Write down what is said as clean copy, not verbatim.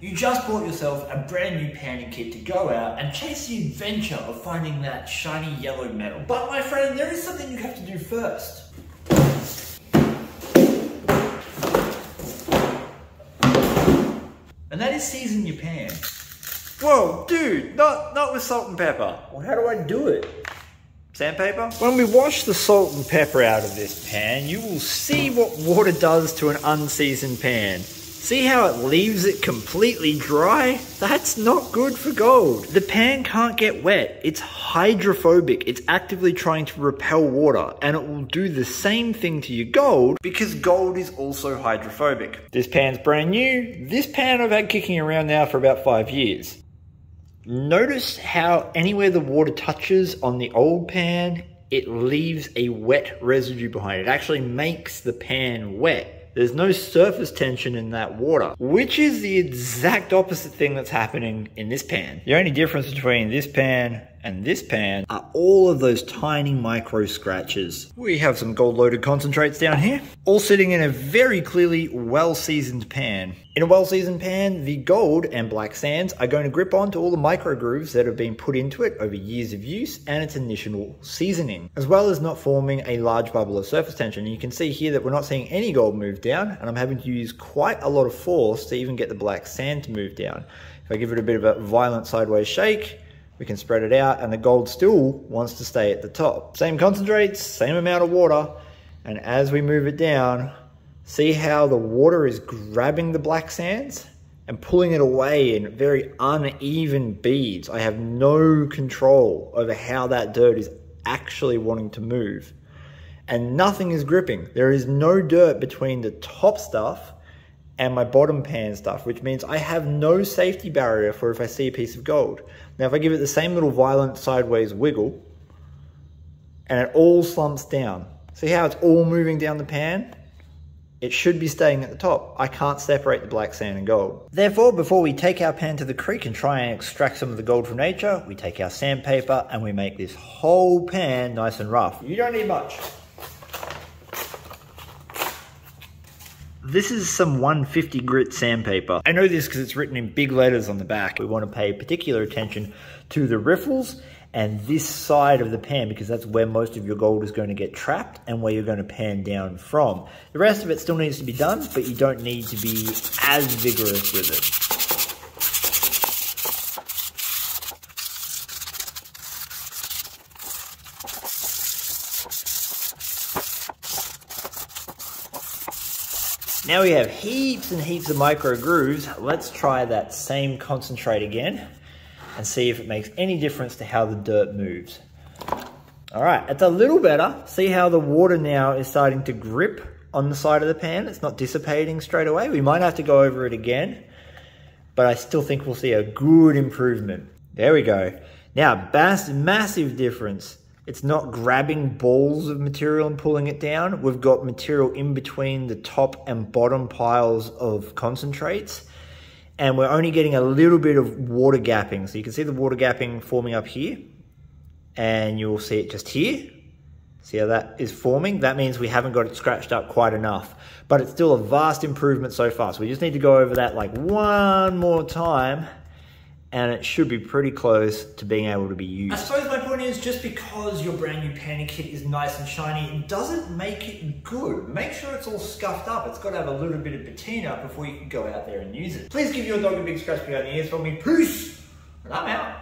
You just bought yourself a brand new panning kit to go out and chase the adventure of finding that shiny yellow metal. But my friend, there is something you have to do first. And that is season your pan. Whoa, dude, not with salt and pepper. Well, how do I do it? Sandpaper? When we wash the salt and pepper out of this pan, you will see what water does to an unseasoned pan. See how it leaves it completely dry? That's not good for gold. The pan can't get wet. It's hydrophobic. It's actively trying to repel water, and it will do the same thing to your gold because gold is also hydrophobic. This pan's brand new. This pan I've had kicking around now for about 5 years. Notice how anywhere the water touches on the old pan, it leaves a wet residue behind it. It actually makes the pan wet. There's no surface tension in that water, which is the exact opposite thing that's happening in this pan. The only difference between this pan and this pan are all of those tiny micro scratches. We have some gold loaded concentrates down here, all sitting in a very clearly well-seasoned pan. In a well-seasoned pan, the gold and black sands are going to grip onto all the micro grooves that have been put into it over years of use and its initial seasoning, as well as not forming a large bubble of surface tension. And you can see here that we're not seeing any gold move down, and I'm having to use quite a lot of force to even get the black sand to move down. If I give it a bit of a violent sideways shake, we can spread it out, and the gold still wants to stay at the top. Same concentrates, same amount of water, and as we move it down, see how the water is grabbing the black sands and pulling it away in very uneven beads. I have no control over how that dirt is actually wanting to move. And nothing is gripping. There is no dirt between the top stuff and my bottom pan stuff, which means I have no safety barrier for if I see a piece of gold. Now, if I give it the same little violent sideways wiggle, and it all slumps down. See how it's all moving down the pan? It should be staying at the top. I can't separate the black sand and gold. Therefore, before we take our pan to the creek and try and extract some of the gold from nature, we take our sandpaper and we make this whole pan nice and rough. You don't need much. This is some 150 grit sandpaper. I know this because it's written in big letters on the back. We want to pay particular attention to the riffles and this side of the pan because that's where most of your gold is going to get trapped and where you're going to pan down from. The rest of it still needs to be done, but you don't need to be as vigorous with it. Now we have heaps and heaps of micro grooves. Let's try that same concentrate again and see if it makes any difference to how the dirt moves. All right, it's a little better. See how the water now is starting to grip on the side of the pan? It's not dissipating straight away. We might have to go over it again, but I still think we'll see a good improvement. There we go. Now, massive difference. It's not grabbing balls of material and pulling it down. We've got material in between the top and bottom piles of concentrates. And we're only getting a little bit of water gapping. So you can see the water gapping forming up here. And you'll see it just here. See how that is forming? That means we haven't got it scratched up quite enough. But it's still a vast improvement so far. So we just need to go over that like one more time. And it should be pretty close to being able to be used. I suppose my point is just because your brand new panning kit is nice and shiny, it doesn't make it good. Make sure it's all scuffed up. It's got to have a little bit of patina before you can go out there and use it. Please give your dog a big scratch behind the ears for me. Peace! And I'm out.